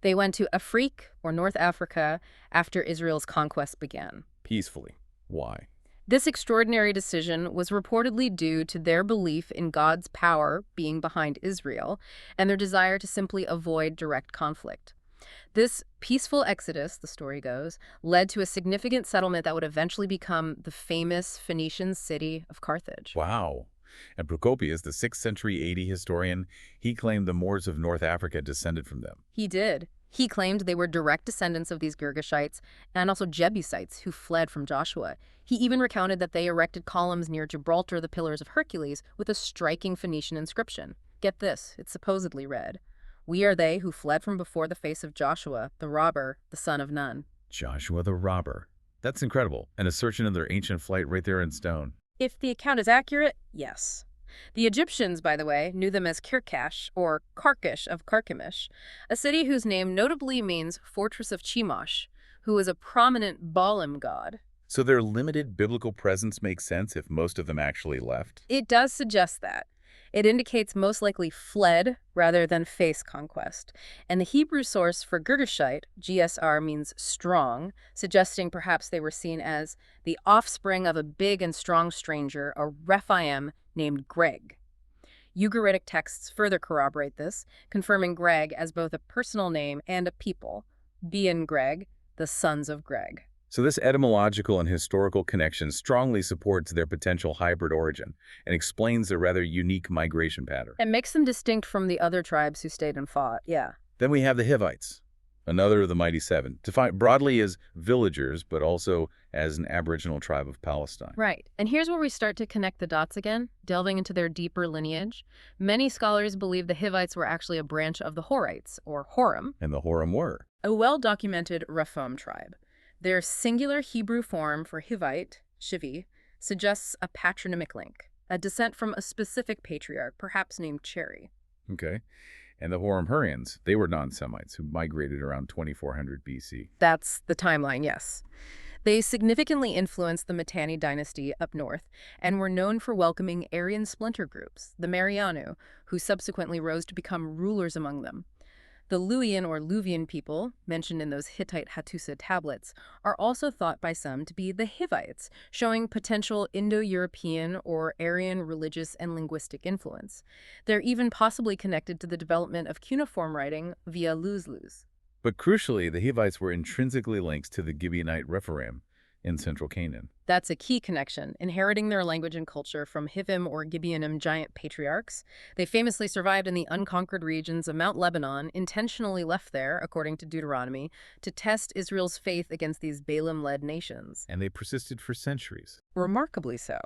They went to Afrique, or North Africa, after Israel's conquest began. Peacefully. Why? This extraordinary decision was reportedly due to their belief in God's power being behind Israel and their desire to simply avoid direct conflict. This peaceful exodus, the story goes, led to a significant settlement that would eventually become the famous Phoenician city of Carthage. Wow. And Procopius, the 6th century AD historian, he claimed the Moors of North Africa descended from them. He did. He claimed they were direct descendants of these Girgashites and also Jebusites who fled from Joshua. He even recounted that they erected columns near Gibraltar, the Pillars of Hercules, with a striking Phoenician inscription. Get this, it supposedly read, "We are they who fled from before the face of Joshua, the robber, the son of Nun." Joshua the robber. That's incredible. An assertion of their ancient flight right there in stone. If the account is accurate, yes. The Egyptians, by the way, knew them as Kirkash, or Karkish of Carchemish, a city whose name notably means Fortress of Chemosh, who was a prominent Baalim god. So their limited biblical presence makes sense if most of them actually left? It does suggest that. It indicates most likely fled rather than face conquest. And the Hebrew source for Girgashite, GSR, means strong, suggesting perhaps they were seen as the offspring of a big and strong stranger, a Rephaim named Greg. Ugaritic texts further corroborate this, confirming Greg as both a personal name and a people, Bein Greg, the sons of Greg. So this etymological and historical connection strongly supports their potential hybrid origin and explains their rather unique migration pattern. It makes them distinct from the other tribes who stayed and fought, yeah. Then we have the Hivites, another of the mighty seven, defined broadly as villagers, but also as an aboriginal tribe of Palestine. Right. And here's where we start to connect the dots again, delving into their deeper lineage. Many scholars believe the Hivites were actually a branch of the Horites, or Horim. And the Horim were a well-documented Rephaim tribe. Their singular Hebrew form for Hivite, Shivi, suggests a patronymic link, a descent from a specific patriarch, perhaps named Cherry. Okay. And the Horim Hurrians, they were non-Semites who migrated around 2400 BC. That's the timeline, yes. They significantly influenced the Mitanni dynasty up north and were known for welcoming Aryan splinter groups, the Marianu, who subsequently rose to become rulers among them. The Luwian or Luvian people, mentioned in those Hittite Hattusa tablets, are also thought by some to be the Hivites, showing potential Indo-European or Aryan religious and linguistic influence. They're even possibly connected to the development of cuneiform writing via Luz. But crucially, the Hivites were intrinsically linked to the Gibeonite Rephaim in central Canaan. That's a key connection, inheriting their language and culture from Hivim or Gibeonim giant patriarchs. They famously survived in the unconquered regions of Mount Lebanon, intentionally left there, according to Deuteronomy, to test Israel's faith against these Baalim-led nations. And they persisted for centuries. Remarkably so.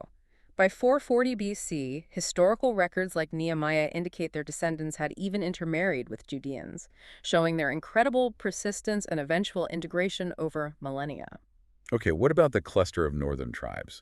By 440 BC, historical records like Nehemiah indicate their descendants had even intermarried with Judeans, showing their incredible persistence and eventual integration over millennia. Okay, what about the cluster of northern tribes?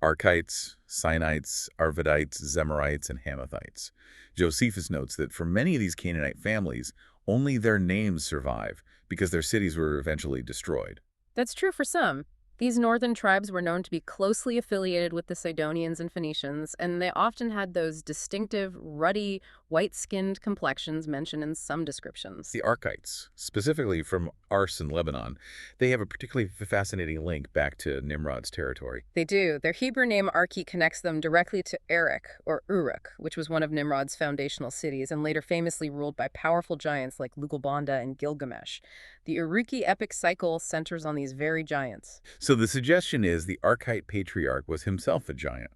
Archites, Sinites, Arvadites, Zemarites, and Hamathites. Josephus notes that for many of these Canaanite families, only their names survive, because their cities were eventually destroyed. That's true for some. These northern tribes were known to be closely affiliated with the Sidonians and Phoenicians, and they often had those distinctive, ruddy, white-skinned complexions mentioned in some descriptions. The Arkites, specifically from Ars in Lebanon, they have a particularly fascinating link back to Nimrod's territory. They do. Their Hebrew name Arki connects them directly to Erech, or Uruk, which was one of Nimrod's foundational cities and later famously ruled by powerful giants like Lugalbanda and Gilgamesh. The Uruki epic cycle centers on these very giants. So the suggestion is the Arkite patriarch was himself a giant,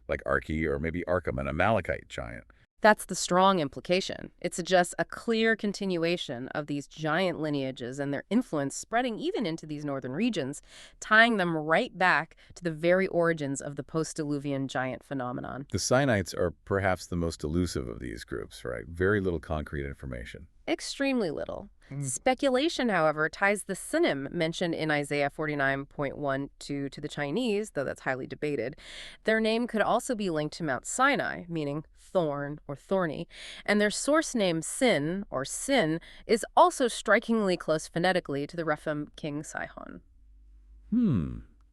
like Arki or maybe Arkham, an Amalekite giant. That's the strong implication. It suggests a clear continuation of these giant lineages and their influence spreading even into these northern regions, tying them right back to the very origins of the postdiluvian giant phenomenon. The Sinites are perhaps the most elusive of these groups, right? Very little concrete information. Extremely little. Speculation, however, ties the Sinim mentioned in Isaiah 49.12 to the Chinese, though that's highly debated. Their name could also be linked to Mount Sinai, meaning thorn or thorny, and their source name Sin, or Sin, is also strikingly close phonetically to the Rephaim king Sihon.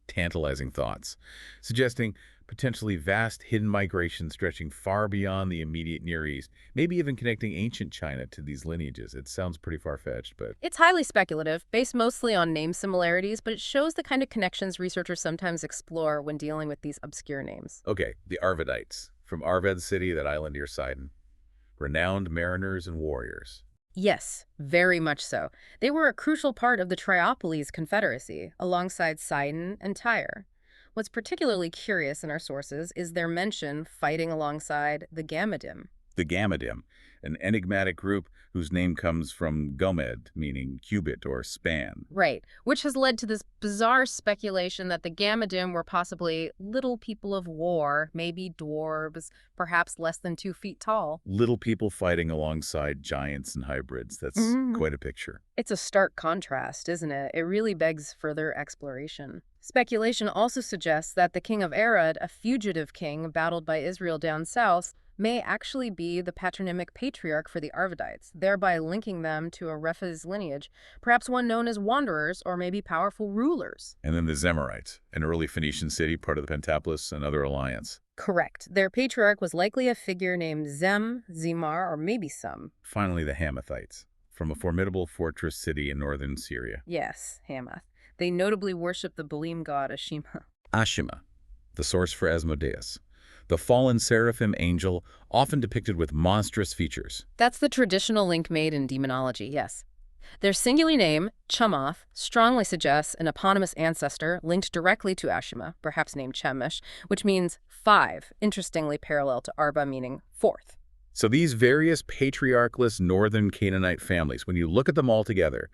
Tantalizing thoughts, suggesting potentially vast hidden migration stretching far beyond the immediate Near East, maybe even connecting ancient China to these lineages. It sounds pretty far-fetched, but... It's highly speculative, based mostly on name similarities, but it shows the kind of connections researchers sometimes explore when dealing with these obscure names. Okay, the Arvidites, from Arvad city, that island near Sidon. Renowned mariners and warriors. Yes, very much so. They were a crucial part of the Triopolis Confederacy, alongside Sidon and Tyre. What's particularly curious in our sources is their mention fighting alongside the Gammadim. The Gammadim, an enigmatic group whose name comes from gomed, meaning cubit or span. Right, which has led to this bizarre speculation that the Gammadim were possibly little people of war, maybe dwarves, perhaps less than 2 feet tall. Little people fighting alongside giants and hybrids. That's quite a picture. It's a stark contrast, isn't it? It really begs further exploration. Speculation also suggests that the king of Arad, a fugitive king battled by Israel down south, may actually be the patronymic patriarch for the Arvidites, thereby linking them to a Rephaim lineage, perhaps one known as wanderers or maybe powerful rulers. And then the Amorites, an early Phoenician city, part of the Pentapolis, another alliance. Correct. Their patriarch was likely a figure named Zem, Zimar, or maybe Sum. Finally, the Hamathites, from a formidable fortress city in northern Syria. Yes, Hamath. They notably worship the Baalim god Ashima. Ashima, the source for Asmodeus, the fallen seraphim angel, often depicted with monstrous features. That's the traditional link made in demonology, yes. Their singular name, Chamath, strongly suggests an eponymous ancestor linked directly to Ashima, perhaps named Chemesh, which means 5, interestingly parallel to Arba, meaning 4th. So these various patriarchless northern Canaanite families, when you look at them all together,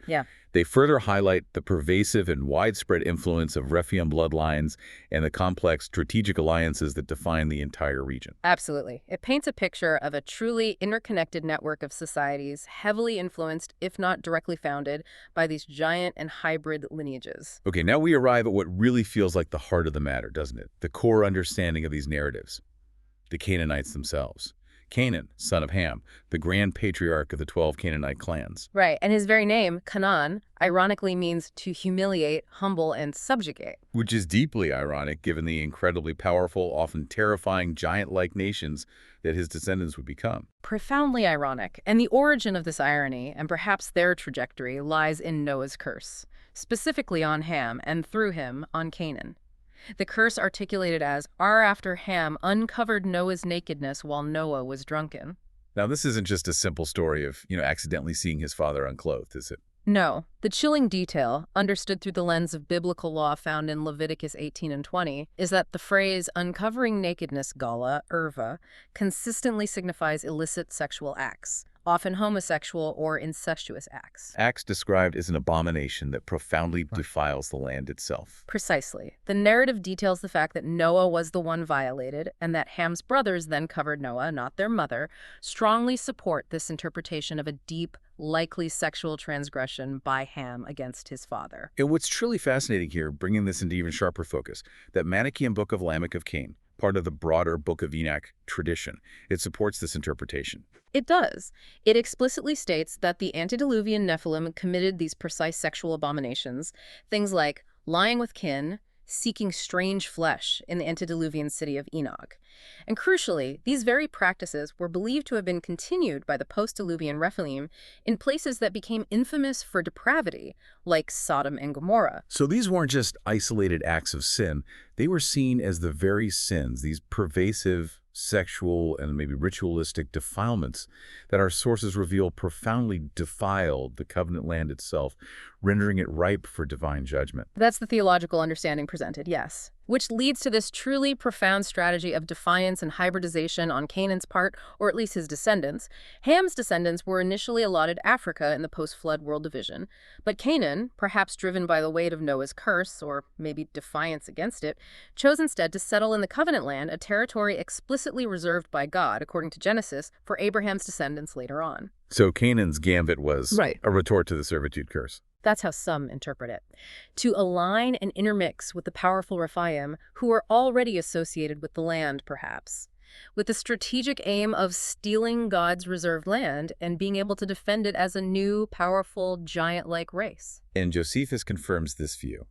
they further highlight the pervasive and widespread influence of Rephaim bloodlines and the complex strategic alliances that define the entire region. Absolutely. It paints a picture of a truly interconnected network of societies, heavily influenced, if not directly founded, by these giant and hybrid lineages. Okay, now we arrive at what really feels like the heart of the matter, doesn't it? The core understanding of these narratives. The Canaanites themselves. Canaan, son of Ham, the grand patriarch of the 12 Canaanite clans. Right, and his very name, Canaan, ironically means to humiliate, humble, and subjugate. Which is deeply ironic given the incredibly powerful, often terrifying giant-like nations that his descendants would become. Profoundly ironic, and the origin of this irony, and perhaps their trajectory, lies in Noah's curse, specifically on Ham, and through him, on Canaan. The curse articulated as, after Ham uncovered Noah's nakedness while Noah was drunken. Now, this isn't just a simple story of, accidentally seeing his father unclothed, is it? No. The chilling detail, understood through the lens of biblical law found in Leviticus 18 and 20, is that the phrase uncovering nakedness, gala, erva, consistently signifies illicit sexual acts, often homosexual or incestuous acts. Acts described as an abomination that profoundly defiles the land itself. Precisely. The narrative details the fact that Noah was the one violated, and that Ham's brothers then covered Noah, not their mother, strongly support this interpretation of a deep, likely sexual transgression by Ham against his father. And what's truly fascinating here, bringing this into even sharper focus, that Manichaean book of Lamech of Cain, part of the broader Book of Enoch tradition. It supports this interpretation. It does. It explicitly states that the antediluvian Nephilim committed these precise sexual abominations, things like lying with kin, seeking strange flesh in the antediluvian city of Enoch. And crucially, these very practices were believed to have been continued by the postdiluvian Rephaim in places that became infamous for depravity, like Sodom and Gomorrah. So these weren't just isolated acts of sin. They were seen as the very sins, these pervasive sexual and maybe ritualistic defilements that our sources reveal profoundly defiled the covenant land itself, rendering it ripe for divine judgment. That's the theological understanding presented, yes. Which leads to this truly profound strategy of defiance and hybridization on Canaan's part, or at least his descendants. Ham's descendants were initially allotted Africa in the post-flood world division, but Canaan, perhaps driven by the weight of Noah's curse, or maybe defiance against it, chose instead to settle in the covenant land, a territory explicitly reserved by God, according to Genesis, for Abraham's descendants later on. So Canaan's gambit was a retort to the servitude curse. That's how some interpret it. To align and intermix with the powerful Rephaim, who are already associated with the land, perhaps, with the strategic aim of stealing God's reserved land and being able to defend it as a new, powerful, giant-like race. And Josephus confirms this view,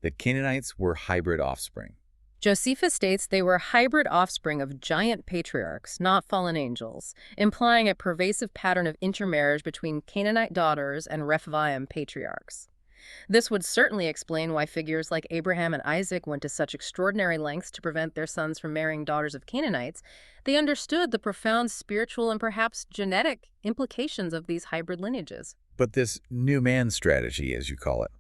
that Canaanites were hybrid offspring. Josephus states they were hybrid offspring of giant patriarchs, not fallen angels, implying a pervasive pattern of intermarriage between Canaanite daughters and Rephaim patriarchs. This would certainly explain why figures like Abraham and Isaac went to such extraordinary lengths to prevent their sons from marrying daughters of Canaanites. They understood the profound spiritual and perhaps genetic implications of these hybrid lineages. But this new man strategy, as you call it,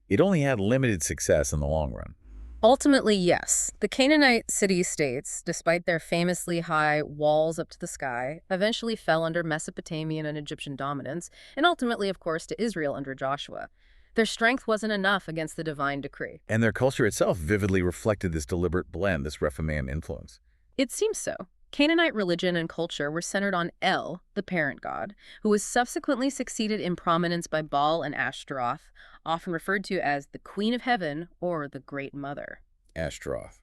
it only had limited success in the long run. Ultimately, yes. The Canaanite city-states, despite their famously high walls up to the sky, eventually fell under Mesopotamian and Egyptian dominance, and ultimately, of course, to Israel under Joshua. Their strength wasn't enough against the divine decree. And their culture itself vividly reflected this deliberate blend, this Rephaim influence. It seems so. Canaanite religion and culture were centered on El, the parent god, who was subsequently succeeded in prominence by Baal and Ashtaroth, often referred to as the Queen of Heaven or the Great Mother. Ashtaroth,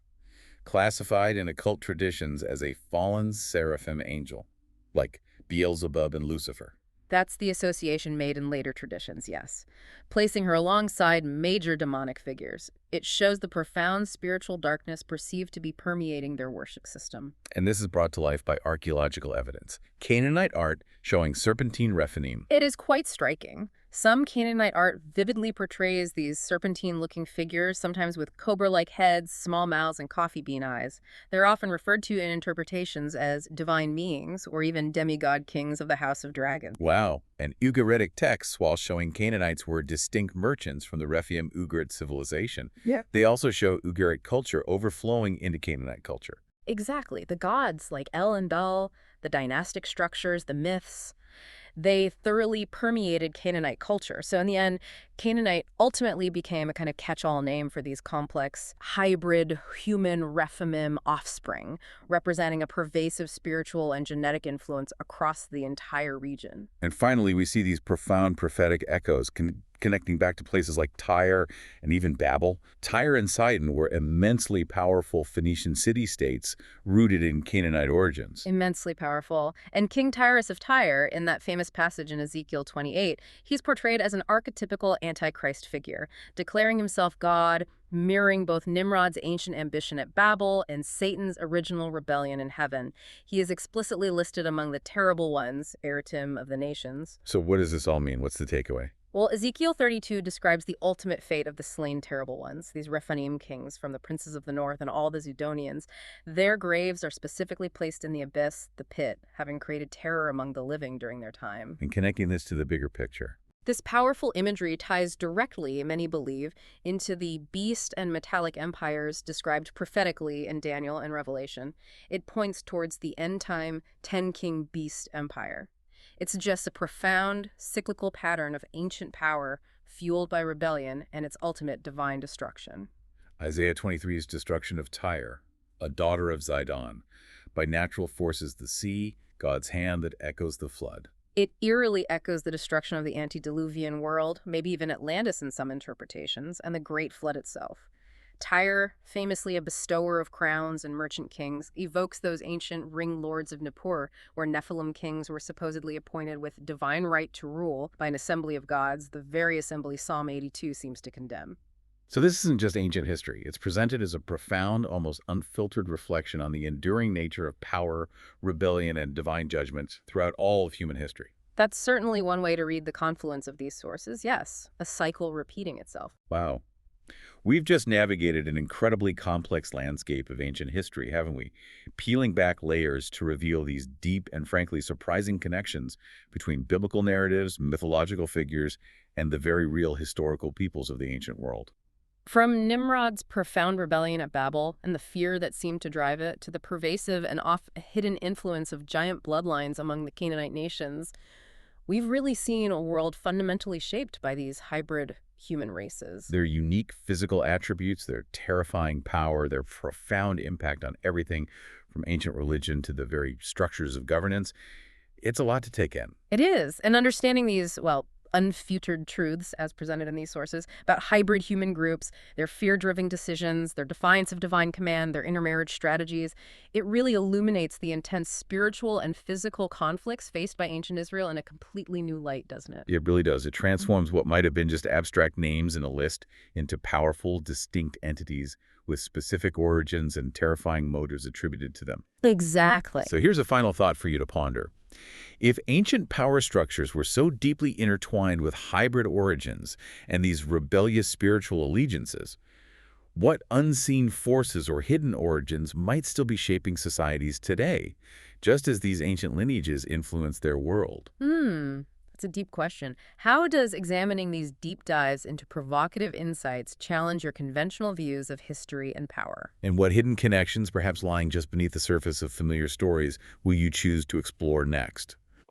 classified in occult traditions as a fallen seraphim angel, like Beelzebub and Lucifer. That's the association made in later traditions, yes. Placing her alongside major demonic figures, it shows the profound spiritual darkness perceived to be permeating their worship system. And this is brought to life by archaeological evidence. Canaanite art showing serpentine Rephaim. It is quite striking. Some Canaanite art vividly portrays these serpentine-looking figures, sometimes with cobra-like heads, small mouths, and coffee bean eyes. They're often referred to in interpretations as divine beings or even demigod kings of the House of Dragons. Wow. And Ugaritic texts, while showing Canaanites were distinct merchants from the Rephaim-Ugarit civilization, they also show Ugarit culture overflowing into Canaanite culture. Exactly. The gods like El and Bel, the dynastic structures, the myths, they thoroughly permeated Canaanite culture. So in the end, Canaanite ultimately became a kind of catch-all name for these complex, hybrid human Rephaim offspring, representing a pervasive spiritual and genetic influence across the entire region. And finally, we see these profound prophetic echoes connecting back to places like Tyre and even Babel. Tyre and Sidon were immensely powerful Phoenician city-states rooted in Canaanite origins. Immensely powerful. And King Tyrus of Tyre, in that famous passage in Ezekiel 28, he's portrayed as an archetypical Antichrist figure, declaring himself God, mirroring both Nimrod's ancient ambition at Babel and Satan's original rebellion in heaven. He is explicitly listed among the terrible ones, Eratim of the nations. So what does this all mean? What's the takeaway? Well, Ezekiel 32 describes the ultimate fate of the slain terrible ones, these Rephaim kings from the princes of the north and all the Sidonians. Their graves are specifically placed in the abyss, the pit, having created terror among the living during their time. And connecting this to the bigger picture. This powerful imagery ties directly, many believe, into the beast and metallic empires described prophetically in Daniel and Revelation. It points towards the end-time 10-king beast empire. It suggests a profound, cyclical pattern of ancient power fueled by rebellion and its ultimate divine destruction. Isaiah 23's destruction of Tyre, a daughter of Zidon, by natural forces the sea, God's hand that echoes the flood. It eerily echoes the destruction of the antediluvian world, maybe even Atlantis in some interpretations, and the Great Flood itself. Tyre, famously a bestower of crowns and merchant kings, evokes those ancient ring lords of Nippur, where Nephilim kings were supposedly appointed with divine right to rule by an assembly of gods, the very assembly Psalm 82 seems to condemn. So this isn't just ancient history. It's presented as a profound, almost unfiltered reflection on the enduring nature of power, rebellion, and divine judgment throughout all of human history. That's certainly one way to read the confluence of these sources, yes, a cycle repeating itself. Wow. We've just navigated an incredibly complex landscape of ancient history, haven't we? Peeling back layers to reveal these deep and frankly surprising connections between biblical narratives, mythological figures, and the very real historical peoples of the ancient world. From Nimrod's profound rebellion at Babel and the fear that seemed to drive it, to the pervasive and oft-hidden influence of giant bloodlines among the Canaanite nations, we've really seen a world fundamentally shaped by these hybrid human races. Their unique physical attributes, their terrifying power, their profound impact on everything from ancient religion to the very structures of governance. It's a lot to take in. It is, and understanding these, well, unfutured truths as presented in these sources about hybrid human groups, their fear-driven decisions, their defiance of divine command, their intermarriage strategies, it really illuminates the intense spiritual and physical conflicts faced by ancient Israel in a completely new light, doesn't it? It really does. It transforms what might have been just abstract names in a list into powerful, distinct entities with specific origins and terrifying motives attributed to them. Exactly. So here's a final thought for you to ponder. If ancient power structures were so deeply intertwined with hybrid origins and these rebellious spiritual allegiances, what unseen forces or hidden origins might still be shaping societies today, just as these ancient lineages influence their world? That's a deep question. How does examining these deep dives into provocative insights challenge your conventional views of history and power? And what hidden connections, perhaps lying just beneath the surface of familiar stories, will you choose to explore next?